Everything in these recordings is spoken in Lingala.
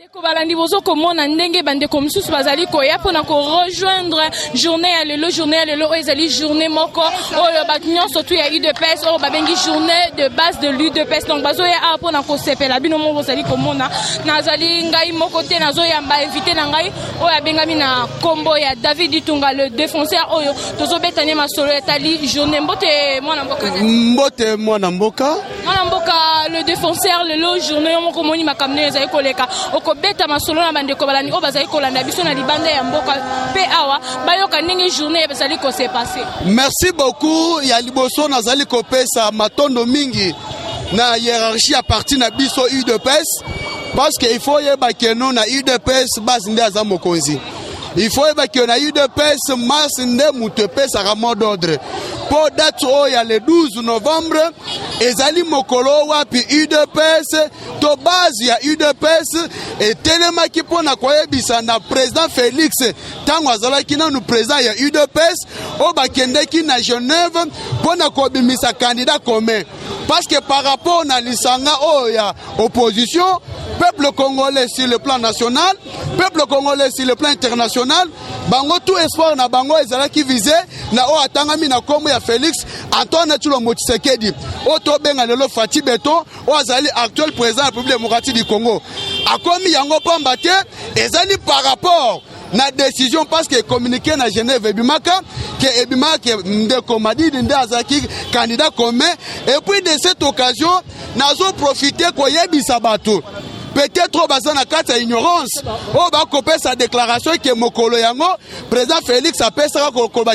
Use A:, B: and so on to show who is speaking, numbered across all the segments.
A: Bandeko balandi bozo komona ndenge bandeko mususu bazali koya pona ko rejoindre journée ya lelo ezali journée moko oyo bagnonso tu ya UDPS oyo babengi journée de base de l'UDPS donc bazo ya pona ko sepela bino mo bozali komona nazali ngai moko te nazo ya mba invité na ngai oyo abengami na kombo ya David Itunga le défenseur oyo tozo betania masolo etali journée mbote mwana mboka le défenseur lelo journée moko moni makamne ezali koleka okobeta masolo na bandeko balani o bazali kolanda biso na libanda ya mboka pe awa bayoka ndenge journée bazali ko se passer.
B: Merci beaucoup ya liboso nazali kopesa matondo mingi na hiérarchie à partir na biso UDPS parce que il faut yeba keno na UDPS base nde aza mokonzi. Il faut yeba keno na UDPS mas nde mutu pesa mot d'ordre. Pour date oya le 12 novembre ezali mokolo wapi UDPS to base ya UDPS etelemaki pona koyebisa na président Félix tango azalaki nanu président ya UDPS o bakendeki na Genève pona kobimisa candidat commun parce que par rapport na lisanga oya opposition peuple congolais sur le plan national, peuple congolais sur le plan international, bango tout espoir na bango ezalaki visé na o atangami na kombo ya Félix Antoine Tshilombo Tshisekedi o to benga lelo Fati Beton o azali actuel président de la République démocratique du Congo akomi yango pamba te ezali par rapport na décision parce que communiqué na Genève ebimaka que ebimaka ndeko Madidi nde azaki candidat commun et puis de cette occasion nazo profiter koyebisa bato peut-être bazana kata ignorance o ba kopé sa déclaration que mokolo yango président Félix appelle ça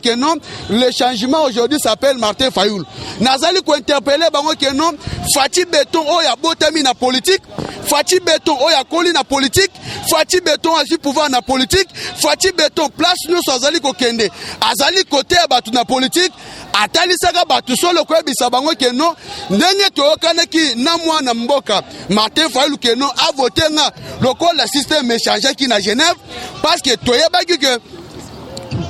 B: que non le changement aujourd'hui s'appelle Martin Fayoul nazali ko interpeller bango que non Fati Beton o ya botami na politique Fati Beton o ya koli na politique Fati Beton a pouvoir na politique Fati Beton place nous azali ko kende azali côté batu na politique atali saka batu solo ko ebisa bango que non ndenge to kanaki na mwana mboka Martin Fayoul que non a voté nga local le système échangé qui na Genève parce que toyebaki que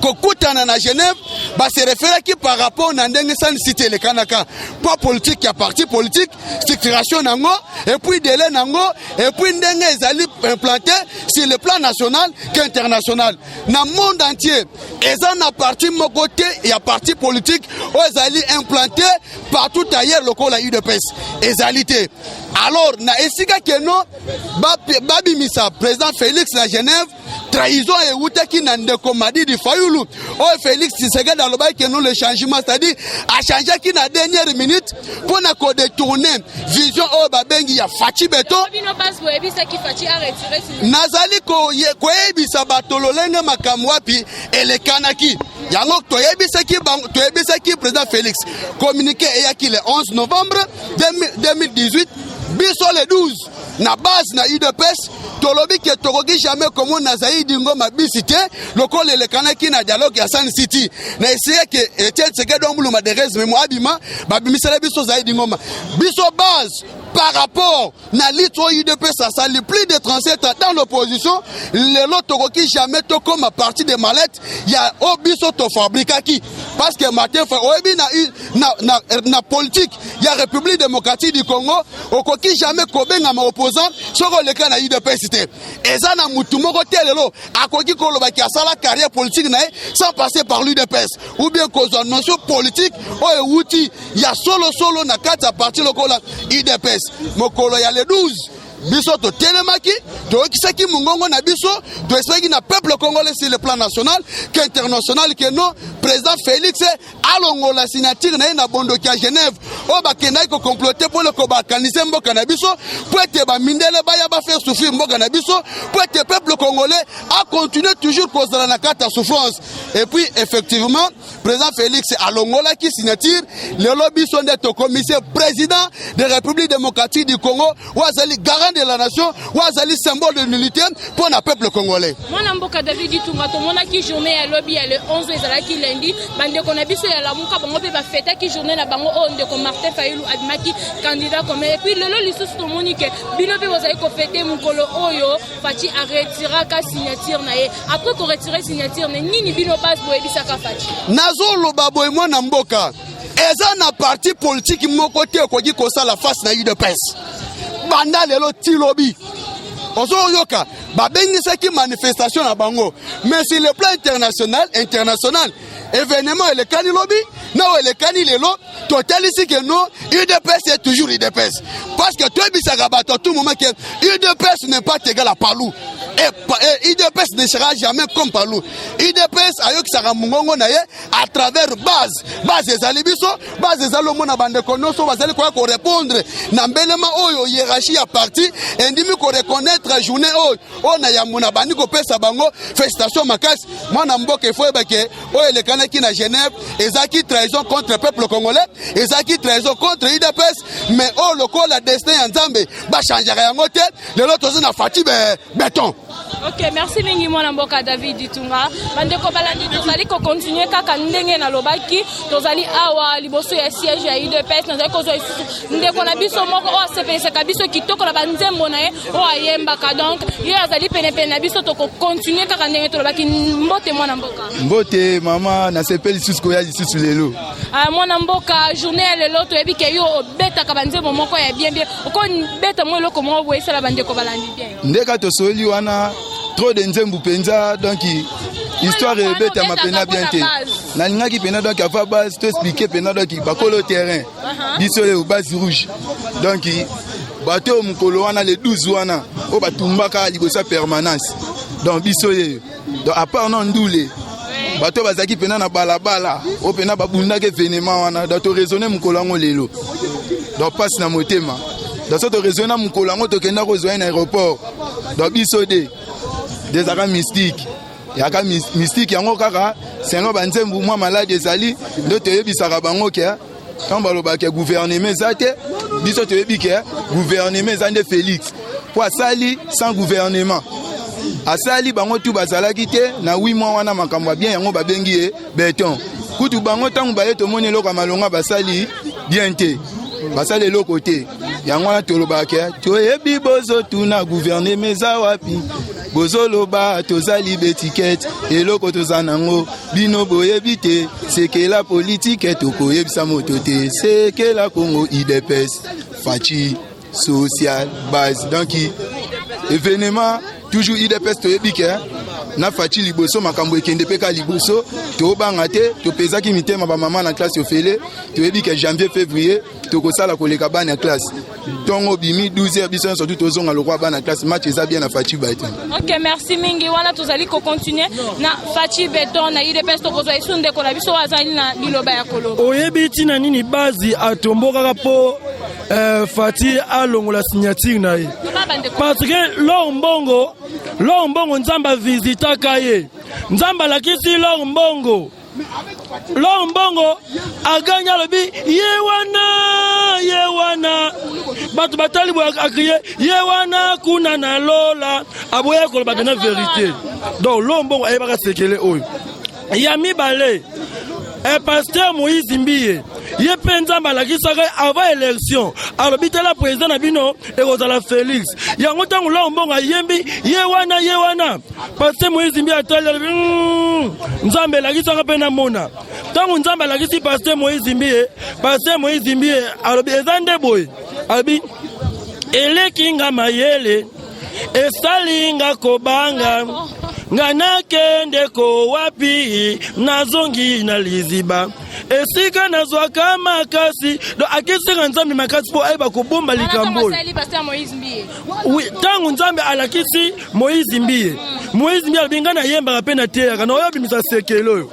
B: kokutana na Genève ba se référer qui par rapport na ndenge san cité le kanaka pas politique ya parti politique structuration nango et puis délai nango et puis ndenge ezali implanté sur le plan national qu'international na monde entier ezan na parti mokote ya parti politique o ezali implanté partout ailleurs local la UDPS ezalité alors na esika que non babimisa président Félix na Genève trahison et outaki na ndeko Madidi Fayoulou o Félix Tshisekedi aloba que non le changement c'est-à-dire a changé qui na dernière minute pour na ko détourner vision o babengi ya Fati Beton nazali ko yebisa batolo lenge makambo wapi elekanaki yango toyebisa ki président Félix communiqué eyaki le 11 novembre 2018 biso le 12 na base na UDPS tolobi ke tokoki jamais comme na Zaidi Ngoma bisité lokole le kanaki na dialogue ya Sun City na essayer que Etienne Tshisekedi omuluma de res memo abima babimisela biso Zaidi Ngoma biso base par rapport na litro UDPS ça le plus de 37 ans dans l'opposition le lot tokoki jamais to comme à partir de mallettes il y a obiso to fabrikaki parce que Martin fa obi na politique il y a République démocratique du Congo okoki jamais kobenga ma opposant soko le kana UDPS cité ezana mutu moko telelo akoki koloba ki asala carrière politique na sans passer par l'UDPS ou bien cause notion politique o outil il y a solo na kata parti lokola UDPS mokolo ya le 12 biso to telemaki to kisaki mungongo na biso to espeki na peuple congolais sur le plan national qu'international que non président Félix alongo la signature na bondo ki à Genève o bakenda ko comploter pour le ko bakanise mboka na biso pour être ba mindele ba ya ba faire souffrir mboka na biso pour être peuple congolais a continuer toujours kozala na kata souffrance et puis effectivement président Félix alongo la ki signature le lobby son d'être commissaire président de la République démocratique du Congo ou azali garant de la nation ou azali symbole de l'unité pour le peuple congolais.
A: Mwana mboka David Itunga to mona ki journée ya lobby ya le 11 ezalaki lundi bande ko na biso ya lamuka bango pe ba fêter ki journée na bango o ndeko Martin Fayoulou abimaki candidat comme et puis lelo lisusu to moni ke bino pe bozali ko fêter mukolo oyo Fati a retiré ka signature na ye après ko retirer signature ne nini bino base boyebisa ka Fati
B: nazo loba boy mwana mboka eza na parti politique moko te ko di ko sala face na UDPS banda lelo tilobi ozo yoka ba bengi saki manifestation na bango mais sur le plan international événement le kani lobby na le kani lelo total ici que non UDPS est toujours UDPS parce que toi bisaka bato tout moment que UDPS n'est pas égal à Palou et UDPS ne sera jamais comme Palou. UDPS ayoki saka mungongo na ye à travers base ezali biso base ezalo mona bande konoso bazali ko répondre na mbelema oyo hiérarchie ya parti endimi ko reconnaître journée oyo na ya mona bandi ko pesa bango félicitations makasi mwana mboka ifo ebake oyo lekana ki na Genève ezaki trahison contre le peuple congolais ezaki trahison contre UDPS mais oh lokola destin ya Nzambe ba changer yango te lelo tozo na fati béton.
A: Ok, merci mingi mwana mboka David Ditunga. Bandeko balandi tozali ko continuer kaka ndenge na lobaki tozali awa liboso ya siège ya UDPS nazali ko zo ndeko na biso moko o CPS ka biso kitoko na banzembo na ye o ayembaka donc ye azali pene na biso to ko continuer kaka ndenge to lobaki mbote mwana mboka.
C: Mbote mama na sepeli susko ya lisusu lelo.
A: Mwana mboka journée lelo to yebi ke yo beta ka banzembo moko ya bien ko beta mo loko mo bo esala bandeko balandi bien.
C: Ndeka to soli wana trop de nzembu penza donc histoire bête ma pena bien te na linga ki pena donc ava base to expliquer pena donc bakolo terrain biso le base rouge donc bato mukolo wana le 12 wana o batumbaka libosa permanence donc biso le donc à part non ndoule bato bazaki pena na balabala o pena babunda ke événement wana donc to raisonner mukolo ngo lelo donc passe na motema donc to raisonner mukolo ngo to kenda ko zoa na aéroport donc biso des aras mystiques yaka mystique yango kaka sengo banzembu mwa malade ezali ndo toyebisaka bango ke quand balobaka gouvernement zate biso toyebi ke gouvernement zande Félix po asali sans gouvernement asali bango tu bazalaki te na 8 mois wana makambo bien yango babengi béton kutu bango tangu baye tomoni eloko malonga basali bien te basali eloko te yango wana tolobaka toyebi bozo tuna gouvernement za wapi bozoloba tozali betiquette eloko tozanango bino boyebite c'est que la politique est tokoyebisa moto te c'est que la Congo UDPS fachi social base donc événement toujours UDPS toyebike na fachi liboso makambo ekende peka liboso to banga te to pezaki mitema ba mama na classe ofele toyebike janvier février tokosala koleka bana classe tongo bimi 12h biso surtout tozonga lokwa bana classe match eza bien na fachi béton.
A: OK, merci mingi wana tozali ko continuer na fachi béton na UDPS to kozwa isunde ko na biso wazali na liloba ya kolo
D: oyebi tina nini bazi atomboka po fati alongola signature na ye parce que lombongo nzamba visitaka ye nzamba lakisi lombongo aganya lobi yewana batu batali bo akriye yewana kuna na lola aboye ko ba na vérité donc lombongo ayebaka sekele oyo ya mibale pasteur Moïse Mbiye ye penza malakisaka avant élection alobi tala président na bino ekozala Félix yango tangu lombongo ayembi yewana pasteur Moïse Mbiye atali nzambe lakisaka pe na mona tangu nzambe alakisi pasteur Moïse Mbiye alobi ezande boy alobi elekinga mayele esalinga kobanga ngana kende ko wapi nazongi na liziba esika nazwaka makasi do akesenga nzambe makasi po ayeba kobomba likambo oui tangu nzambe alakisi Moïse Mbiye albingana yemba pe na teyaka na oyobi misa sekelo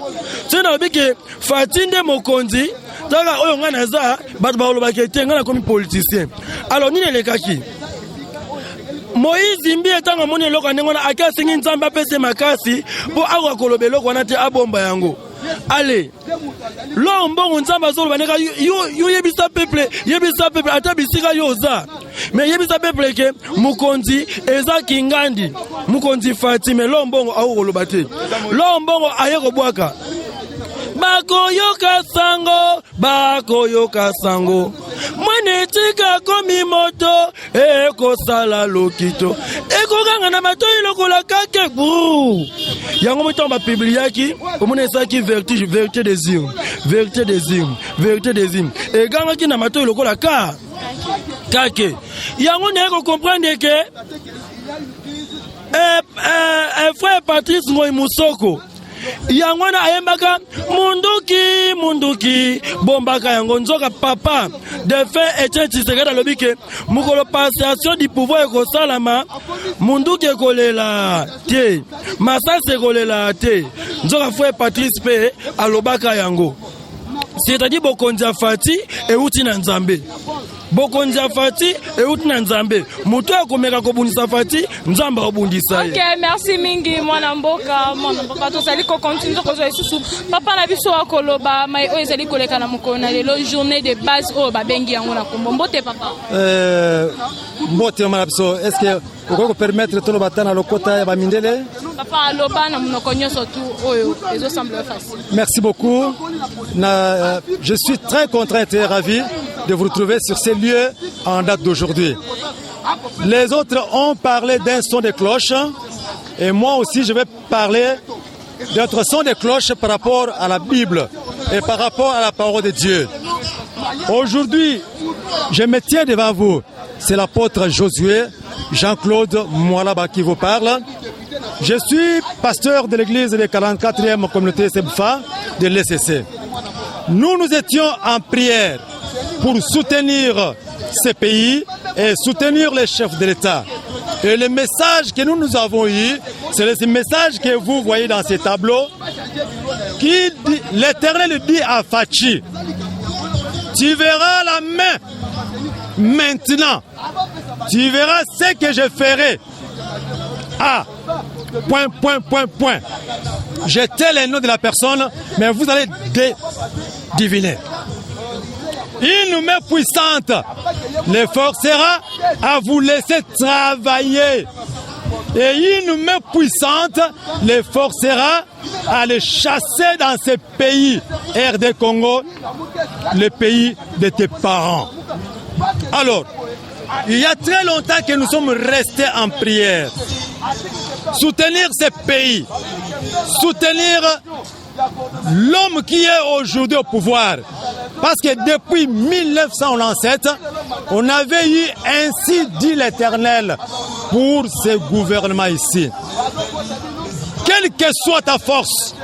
D: tena obike fatinde mokonzi taka oyo ngana za bato balobaka te ngana komi politicien alors nini lekaki Moïse Mbiye tanga moni eloko ndengona akasingi nzambe apese makasi po akwa koloba eloko wana te abomba yango allez lombongo nzambe azoloba neka yo yebisa peuple ata bisika yoza mais yebisa peuple ke mukonzi eza kingandi mukonzi Fatime lombongo akoloba te lombongo ayeko bwaka bakoyoka sango mwene tika komi moto ekosala lokito ekokanga na matoi lokola kake bru yango moto ba publiaki omona esaki vérité des hymnes egangaki na matoi lokola kake yango ne ko comprendre que Patrice Ngoi Musoko. Yango na ayembaka munduki bombaka yango nzoka papa de fait Etienne Tshisekedi alobi ke mukolo passation du pouvoir ekosalama munduki ekolela te masasi ekolela te nzoka fwe Patrice pe alobaka yango c'est-à-dire bokonzi afati euti na Nzambe bokonzi afati euti na Nzambe mutu akomeka kobundisa fati Nzambe obundisa ye.
A: OK, merci mingi mwana mboka tozali ko continue ko zo isusu papa na biso akoloba mai o ezali koleka na mokona lelo journée de base o babengi yango na kombo mbote papa
E: mbote mwana biso est-ce que okoko permettre tolo batana lokota ya bamindele
A: papa aloba na monoko nyonso tu oyo ezo semble facile.
E: Merci beaucoup. Je suis très content et ravi de vous retrouver sur ces lieux en date d'aujourd'hui. Les autres ont parlé d'un son de cloche et moi aussi je vais parler d'autres sons de cloche par rapport à la Bible et par rapport à la parole de Dieu. Aujourd'hui, je me tiens devant vous. C'est l'apôtre Josué Jean-Claude Mwalaba qui vous parle. Je suis pasteur de l'église de 44e communauté Sebfa de l'ECC. Nous étions en prière pour soutenir ce pays et soutenir les chefs de l'État. Et le message que nous avons eu, c'est ce message que vous voyez dans ces tableaux, qui dit, l'Éternel dit à Fachi, tu verras la main maintenant, tu verras ce que je ferai. Ah, point. J'étais le nom de la personne, mais vous allez deviner. Une main puissante les forcera à vous laisser travailler. Et une main puissante les forcera à les chasser dans ce pays, RD Congo, le pays de tes parents. Alors, il y a très longtemps que nous sommes restés en prière. Soutenir ce pays, soutenir l'homme qui est aujourd'hui au pouvoir. Parce que depuis 1997, on avait eu ainsi dit l'Éternel pour ce gouvernement ici. Quelle que soit ta force,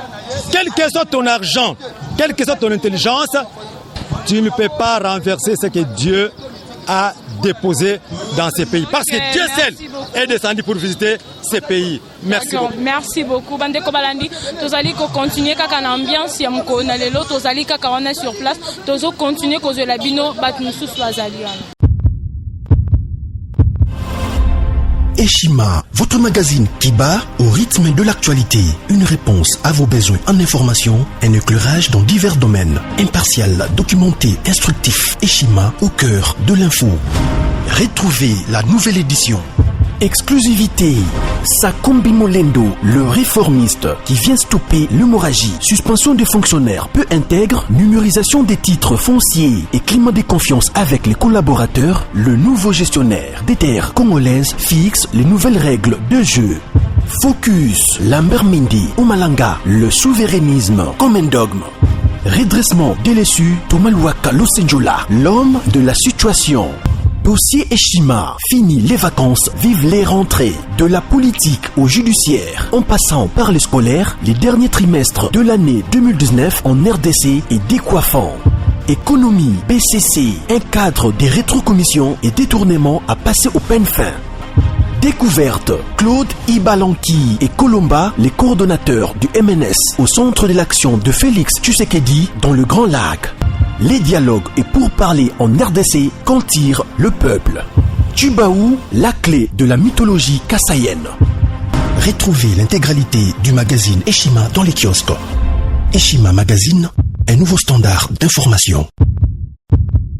E: quel que soit ton argent, quelle que soit ton intelligence, tu ne peux pas renverser ce que Dieu a déposé dans ces pays. Parce que Dieu seul est descendu pour visiter ces pays. Merci beaucoup.
A: Merci beaucoup. Bandeko Balandi, tozali ko continuer kaka na ambiance ya mokona lelo, tozali kaka wana sur place, tozo continuer ko la bino bat mususu bazali wana.
F: Eshima, votre magazine qui bat au rythme de l'actualité. Une réponse à vos besoins en information, un éclairage dans divers domaines. Impartial, documenté, instructif. Eshima au cœur de l'info. Retrouvez la nouvelle édition. Exclusivité. Sakombi Molendo, le réformiste qui vient stopper l'hémorragie, suspension des fonctionnaires peu intègre, numérisation des titres fonciers et climat de confiance avec les collaborateurs, le nouveau gestionnaire des terres congolaises fixe les nouvelles règles de jeu. Focus, Lambert Mindi, Omalanga, le souverainisme comme un dogme. Redressement délaissé, Tomaluaka Losenjola, l'homme de la situation. Dossier Eshima, fini les vacances, vive les rentrées. De la politique au judiciaire, en passant par les scolaires, les derniers trimestres de l'année 2019 en RDC est décoiffant. Économie, BCC, un cadre des rétrocommissions et détournements à passer au peine fin. Découverte, Claude Ibalanki et Colomba, les coordonnateurs du MNS au centre de l'action de Félix Tshisekedi dans le Grand Lac. Les dialogues et pourparlers en RDC qu'en tire le peuple. Tubaou, la clé de la mythologie kassaïenne. Retrouvez l'intégralité du magazine Eshima dans les kiosques. Eshima Magazine, un nouveau standard d'information.